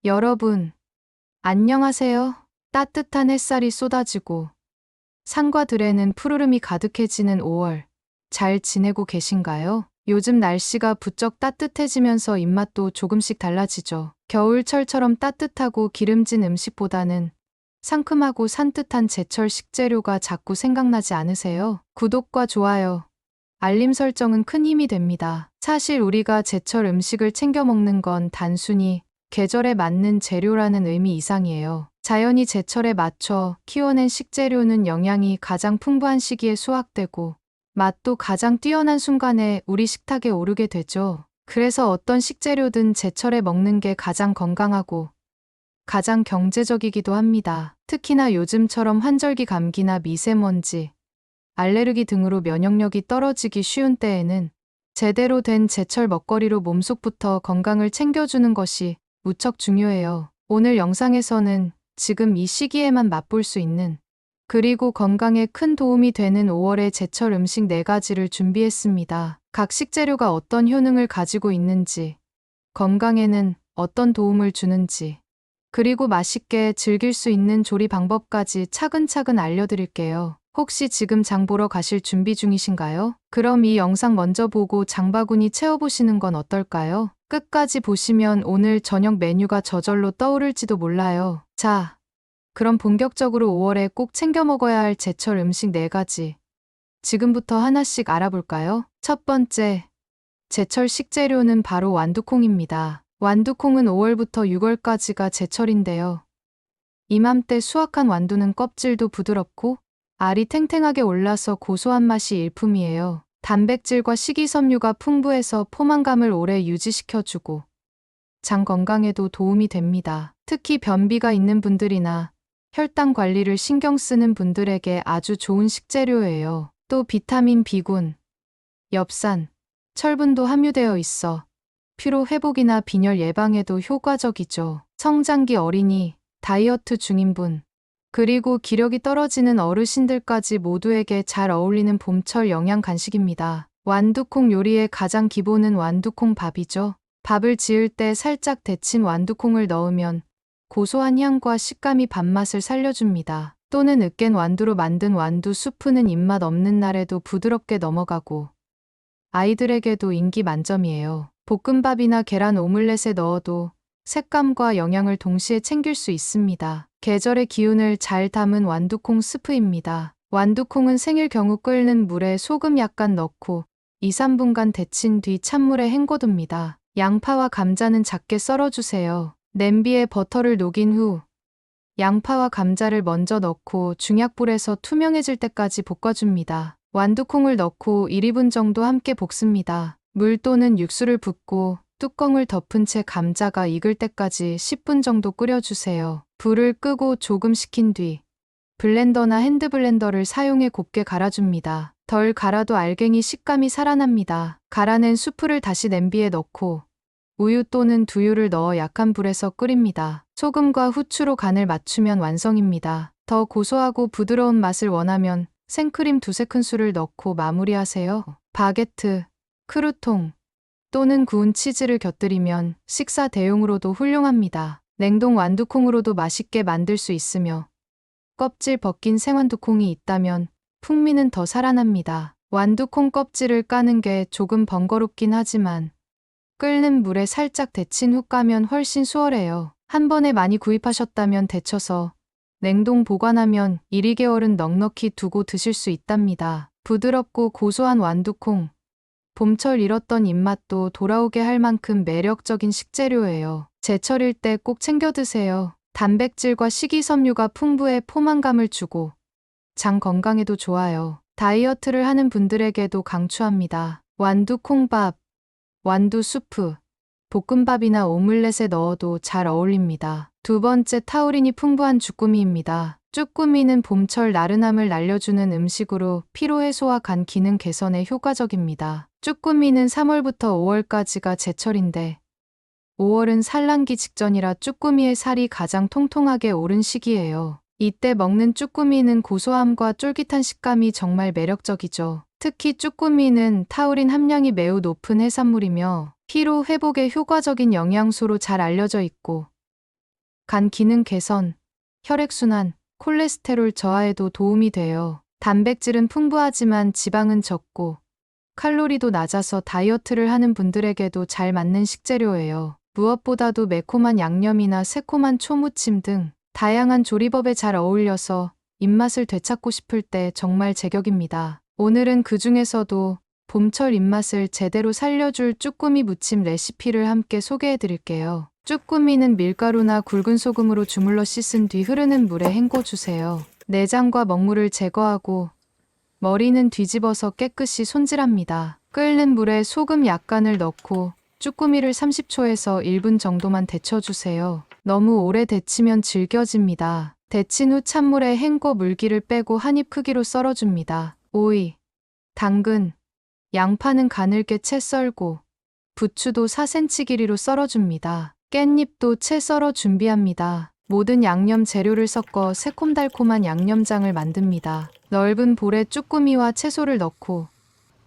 여러분, 안녕하세요. 따뜻한 햇살이 쏟아지고 산과 들에는 푸르름이 가득해지는 5월. 잘 지내고 계신가요? 요즘 날씨가 부쩍 따뜻해지면서 입맛도 조금씩 달라지죠. 겨울철처럼 따뜻하고 기름진 음식보다는 상큼하고 산뜻한 제철 식재료가 자꾸 생각나지 않으세요? 구독과 좋아요, 알림 설정은 큰 힘이 됩니다. 사실 우리가 제철 음식을 챙겨 먹는 건 단순히 계절에 맞는 재료라는 의미 이상이에요. 자연이 제철에 맞춰 키워낸 식재료는 영양이 가장 풍부한 시기에 수확되고 맛도 가장 뛰어난 순간에 우리 식탁에 오르게 되죠. 그래서 어떤 식재료든 제철에 먹는 게 가장 건강하고 가장 경제적이기도 합니다. 특히나 요즘처럼 환절기 감기나 미세먼지, 알레르기 등으로 면역력이 떨어지기 쉬운 때에는 제대로 된 제철 먹거리로 몸속부터 건강을 챙겨주는 것이 무척 중요해요. 오늘 영상에서는 지금 이 시기에만 맛볼 수 있는, 그리고 건강에 큰 도움이 되는 5월의 제철 음식 4가지를 준비했습니다. 각 식재료가 어떤 효능을 가지고 있는지, 건강에는 어떤 도움을 주는지, 그리고 맛있게 즐길 수 있는 조리 방법까지 차근차근 알려드릴게요. 혹시 지금 장 보러 가실 준비 중이신가요? 그럼 이 영상 먼저 보고 장바구니 채워보시는 건 어떨까요? 끝까지 보시면 오늘 저녁 메뉴가 저절로 떠오를지도 몰라요. 자, 그럼 본격적으로 5월에 꼭 챙겨 먹어야 할 제철 음식 4가지. 지금부터 하나씩 알아볼까요? 첫 번째, 제철 식재료는 바로 완두콩입니다. 완두콩은 5월부터 6월까지가 제철인데요. 이맘때 수확한 완두는 껍질도 부드럽고 알이 탱탱하게 올라서 고소한 맛이 일품이에요. 단백질과 식이섬유가 풍부해서 포만감을 오래 유지시켜주고 장 건강에도 도움이 됩니다. 특히 변비가 있는 분들이나 혈당 관리를 신경 쓰는 분들에게 아주 좋은 식재료예요. 또 비타민 B군, 엽산, 철분도 함유되어 있어 피로 회복이나 빈혈 예방에도 효과적이죠. 성장기 어린이, 다이어트 중인분, 그리고 기력이 떨어지는 어르신들까지 모두에게 잘 어울리는 봄철 영양 간식입니다. 완두콩 요리의 가장 기본은 완두콩 밥이죠. 밥을 지을 때 살짝 데친 완두콩을 넣으면 고소한 향과 식감이 밥맛을 살려줍니다. 또는 으깬 완두로 만든 완두 수프는 입맛 없는 날에도 부드럽게 넘어가고 아이들에게도 인기 만점이에요. 볶음밥이나 계란 오믈렛에 넣어도 색감과 영양을 동시에 챙길 수 있습니다. 계절의 기운을 잘 담은 완두콩 스프입니다. 완두콩은 생일 경우 끓는 물에 소금 약간 넣고 2, 3분간 데친 뒤 찬물에 헹궈둡니다. 양파와 감자는 작게 썰어주세요. 냄비에 버터를 녹인 후 양파와 감자를 먼저 넣고 중약불에서 투명해질 때까지 볶아줍니다. 완두콩을 넣고 1, 2분 정도 함께 볶습니다. 물 또는 육수를 붓고 뚜껑을 덮은 채 감자가 익을 때까지 10분 정도 끓여주세요. 불을 끄고 조금 식힌 뒤 블렌더나 핸드블렌더를 사용해 곱게 갈아줍니다. 덜 갈아도 알갱이 식감이 살아납니다. 갈아낸 수프를 다시 냄비에 넣고 우유 또는 두유를 넣어 약한 불에서 끓입니다. 소금과 후추로 간을 맞추면 완성입니다. 더 고소하고 부드러운 맛을 원하면 생크림 2-3큰술을 넣고 마무리하세요. 바게트, 크루통 또는 구운 치즈를 곁들이면 식사 대용으로도 훌륭합니다. 냉동 완두콩으로도 맛있게 만들 수 있으며 껍질 벗긴 생완두콩이 있다면 풍미는 더 살아납니다. 완두콩 껍질을 까는 게 조금 번거롭긴 하지만 끓는 물에 살짝 데친 후 까면 훨씬 수월해요. 한 번에 많이 구입하셨다면 데쳐서 냉동 보관하면 1, 2개월은 넉넉히 두고 드실 수 있답니다. 부드럽고 고소한 완두콩, 봄철 잃었던 입맛도 돌아오게 할 만큼 매력적인 식재료예요. 제철일 때 꼭 챙겨 드세요. 단백질과 식이섬유가 풍부해 포만감을 주고 장 건강에도 좋아요. 다이어트를 하는 분들에게도 강추합니다. 완두콩밥, 완두 수프, 볶음밥이나 오믈렛에 넣어도 잘 어울립니다. 두 번째, 타우린이 풍부한 쭈꾸미입니다. 쭈꾸미는 봄철 나른함을 날려주는 음식으로 피로 해소와 간 기능 개선에 효과적입니다. 쭈꾸미는 3월부터 5월까지가 제철인데 5월은 산란기 직전이라 쭈꾸미의 살이 가장 통통하게 오른 시기예요. 이때 먹는 쭈꾸미는 고소함과 쫄깃한 식감이 정말 매력적이죠. 특히 쭈꾸미는 타우린 함량이 매우 높은 해산물이며 피로 회복에 효과적인 영양소로 잘 알려져 있고 간 기능 개선, 혈액순환, 콜레스테롤 저하에도 도움이 돼요. 단백질은 풍부하지만 지방은 적고 칼로리도 낮아서 다이어트를 하는 분들에게도 잘 맞는 식재료예요. 무엇보다도 매콤한 양념이나 새콤한 초무침 등 다양한 조리법에 잘 어울려서 입맛을 되찾고 싶을 때 정말 제격입니다. 오늘은 그 중에서도 봄철 입맛을 제대로 살려줄 쭈꾸미 무침 레시피를 함께 소개해 드릴게요. 쭈꾸미는 밀가루나 굵은 소금으로 주물러 씻은 뒤 흐르는 물에 헹궈주세요. 내장과 먹물을 제거하고 머리는 뒤집어서 깨끗이 손질합니다. 끓는 물에 소금 약간을 넣고 쭈꾸미를 30초에서 1분 정도만 데쳐주세요. 너무 오래 데치면 질겨집니다. 데친 후 찬물에 헹궈 물기를 빼고 한 입 크기로 썰어줍니다. 오이, 당근, 양파는 가늘게 채 썰고 부추도 4cm 길이로 썰어줍니다. 깻잎도 채 썰어 준비합니다. 모든 양념 재료를 섞어 새콤달콤한 양념장을 만듭니다. 넓은 볼에 쭈꾸미와 채소를 넣고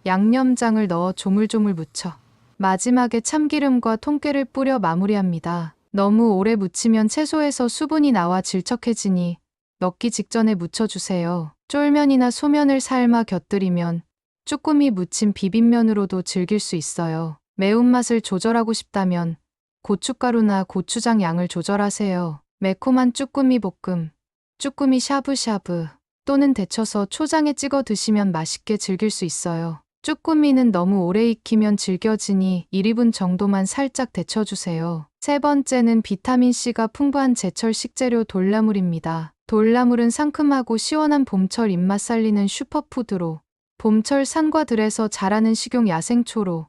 양념장을 넣어 조물조물 무쳐 마지막에 참기름과 통깨를 뿌려 마무리합니다. 너무 오래 무치면 채소에서 수분이 나와 질척해지니 넣기 직전에 무쳐주세요. 쫄면이나 소면을 삶아 곁들이면 쭈꾸미 무침 비빔면으로도 즐길 수 있어요. 매운맛을 조절하고 싶다면 고춧가루나 고추장 양을 조절하세요. 매콤한 쭈꾸미 볶음, 쭈꾸미 샤브샤브 또는 데쳐서 초장에 찍어 드시면 맛있게 즐길 수 있어요. 쭈꾸미는 너무 오래 익히면 질겨지니 1~2분 정도만 살짝 데쳐주세요. 세 번째는 비타민C가 풍부한 제철 식재료 돌나물입니다. 돌나물은 상큼하고 시원한 봄철 입맛 살리는 슈퍼푸드로 봄철 산과 들에서 자라는 식용 야생초로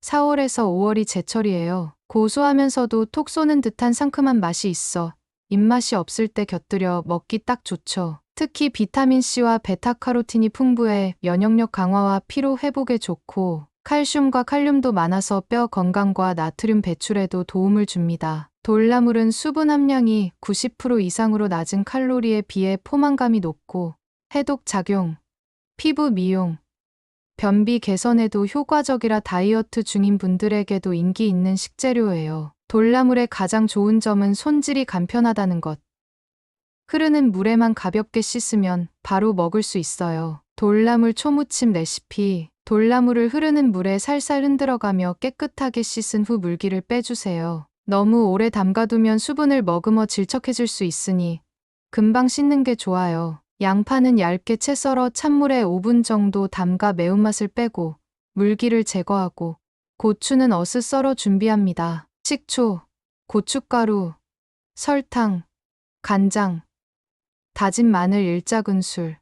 4월에서 5월이 제철이에요. 고소하면서도 톡 쏘는 듯한 상큼한 맛이 있어 입맛이 없을 때 곁들여 먹기 딱 좋죠. 특히 비타민C와 베타카로틴이 풍부해 면역력 강화와 피로 회복에 좋고 칼슘과 칼륨도 많아서 뼈 건강과 나트륨 배출에도 도움을 줍니다. 돌나물은 수분 함량이 90% 이상으로 낮은 칼로리에 비해 포만감이 높고 해독 작용, 피부 미용, 변비 개선에도 효과적이라 다이어트 중인 분들에게도 인기 있는 식재료예요. 돌나물의 가장 좋은 점은 손질이 간편하다는 것. 흐르는 물에만 가볍게 씻으면 바로 먹을 수 있어요. 돌나물 초무침 레시피. 돌나물을 흐르는 물에 살살 흔들어가며 깨끗하게 씻은 후 물기를 빼주세요. 너무 오래 담가두면 수분을 머금어 질척해질 수 있으니 금방 씻는 게 좋아요. 양파는 얇게 채 썰어 찬물에 5분 정도 담가 매운맛을 빼고 물기를 제거하고 고추는 어슷 썰어 준비합니다. 식초, 고춧가루, 설탕, 간장, 다진 마늘 1작은술,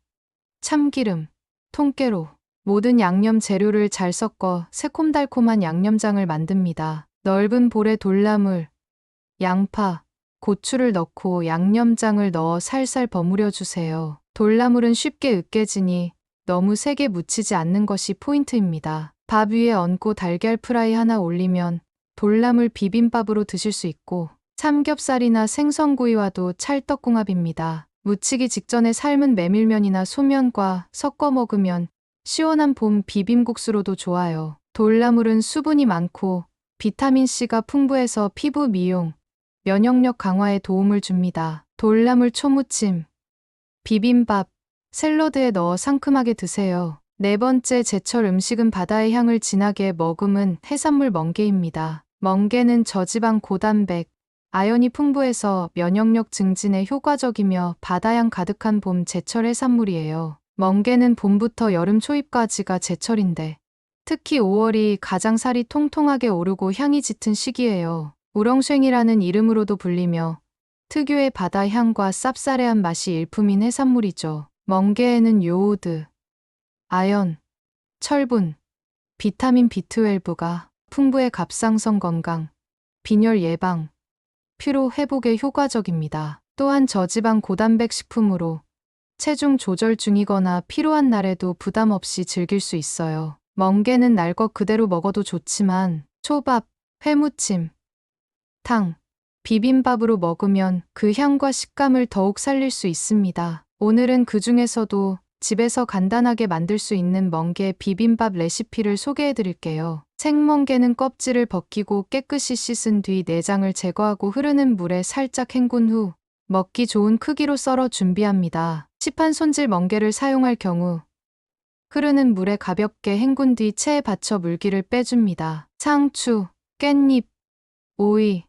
참기름, 통깨로 모든 양념 재료를 잘 섞어 새콤달콤한 양념장을 만듭니다. 넓은 볼에 돌나물, 양파, 고추를 넣고 양념장을 넣어 살살 버무려 주세요. 돌나물은 쉽게 으깨지니 너무 세게 묻히지 않는 것이 포인트입니다. 밥 위에 얹고 달걀 프라이 하나 올리면 돌나물 비빔밥으로 드실 수 있고 삼겹살이나 생선구이와도 찰떡궁합입니다. 무치기 직전에 삶은 메밀면이나 소면과 섞어 먹으면 시원한 봄 비빔국수로도 좋아요. 돌나물은 수분이 많고 비타민C가 풍부해서 피부 미용, 면역력 강화에 도움을 줍니다. 돌나물 초무침, 비빔밥, 샐러드에 넣어 상큼하게 드세요. 네 번째 제철 음식은 바다의 향을 진하게 머금은 해산물 멍게입니다. 멍게는 저지방 고단백, 아연이 풍부해서 면역력 증진에 효과적이며 바다향 가득한 봄 제철 해산물이에요. 멍게는 봄부터 여름 초입까지가 제철인데 특히 5월이 가장 살이 통통하게 오르고 향이 짙은 시기예요. 우렁쉥이라는 이름으로도 불리며 특유의 바다 향과 쌉싸래한 맛이 일품인 해산물이죠. 멍게에는 요오드, 아연, 철분, 비타민 B12가 풍부해 갑상선 건강, 빈혈 예방, 피로 회복에 효과적입니다. 또한 저지방 고단백 식품으로 체중 조절 중이거나 피로한 날에도 부담 없이 즐길 수 있어요. 멍게는 날 것 그대로 먹어도 좋지만 초밥, 회무침, 탕, 비빔밥으로 먹으면 그 향과 식감을 더욱 살릴 수 있습니다. 오늘은 그 중에서도 집에서 간단하게 만들 수 있는 멍게 비빔밥 레시피를 소개해 드릴게요. 생멍게는 껍질을 벗기고 깨끗이 씻은 뒤 내장을 제거하고 흐르는 물에 살짝 헹군 후 먹기 좋은 크기로 썰어 준비합니다. 시판 손질 멍게를 사용할 경우 흐르는 물에 가볍게 헹군 뒤 체에 받쳐 물기를 빼줍니다. 상추, 깻잎, 오이,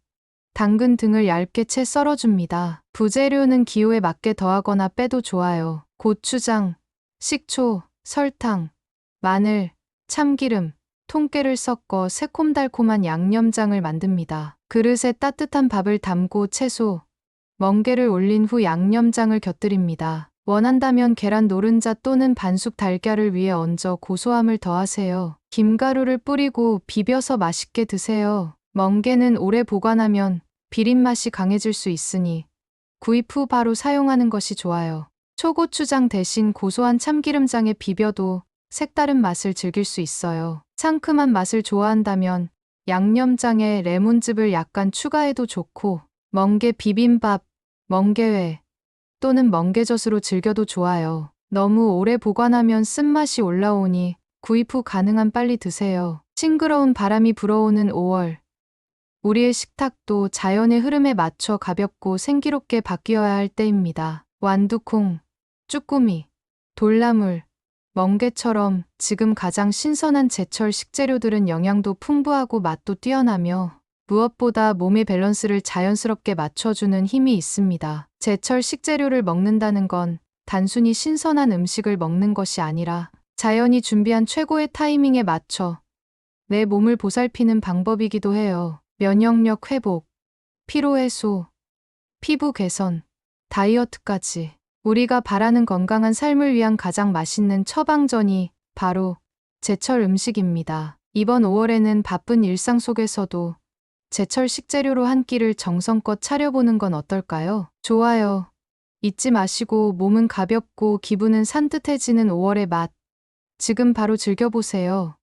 당근 등을 얇게 채 썰어줍니다. 부재료는 기호에 맞게 더하거나 빼도 좋아요. 고추장, 식초, 설탕, 마늘, 참기름, 통깨를 섞어 새콤달콤한 양념장을 만듭니다. 그릇에 따뜻한 밥을 담고 채소, 멍게를 올린 후 양념장을 곁들입니다. 원한다면 계란 노른자 또는 반숙 달걀을 위에 얹어 고소함을 더하세요. 김가루를 뿌리고 비벼서 맛있게 드세요. 멍게는 오래 보관하면 비린맛이 강해질 수 있으니 구입 후 바로 사용하는 것이 좋아요. 초고추장 대신 고소한 참기름장에 비벼도 색다른 맛을 즐길 수 있어요. 상큼한 맛을 좋아한다면 양념장에 레몬즙을 약간 추가해도 좋고 멍게 비빔밥, 멍게회 또는 멍게젓으로 즐겨도 좋아요. 너무 오래 보관하면 쓴맛이 올라오니 구입 후 가능한 빨리 드세요. 싱그러운 바람이 불어오는 5월. 우리의 식탁도 자연의 흐름에 맞춰 가볍고 생기롭게 바뀌어야 할 때입니다. 완두콩, 쭈꾸미, 돌나물, 멍게처럼 지금 가장 신선한 제철 식재료들은 영양도 풍부하고 맛도 뛰어나며 무엇보다 몸의 밸런스를 자연스럽게 맞춰주는 힘이 있습니다. 제철 식재료를 먹는다는 건 단순히 신선한 음식을 먹는 것이 아니라 자연이 준비한 최고의 타이밍에 맞춰 내 몸을 보살피는 방법이기도 해요. 면역력 회복, 피로 해소, 피부 개선, 다이어트까지 우리가 바라는 건강한 삶을 위한 가장 맛있는 처방전이 바로 제철 음식입니다. 이번 5월에는 바쁜 일상 속에서도 제철 식재료로 한 끼를 정성껏 차려보는 건 어떨까요? 좋아요. 잊지 마시고 몸은 가볍고 기분은 산뜻해지는 5월의 맛. 지금 바로 즐겨보세요.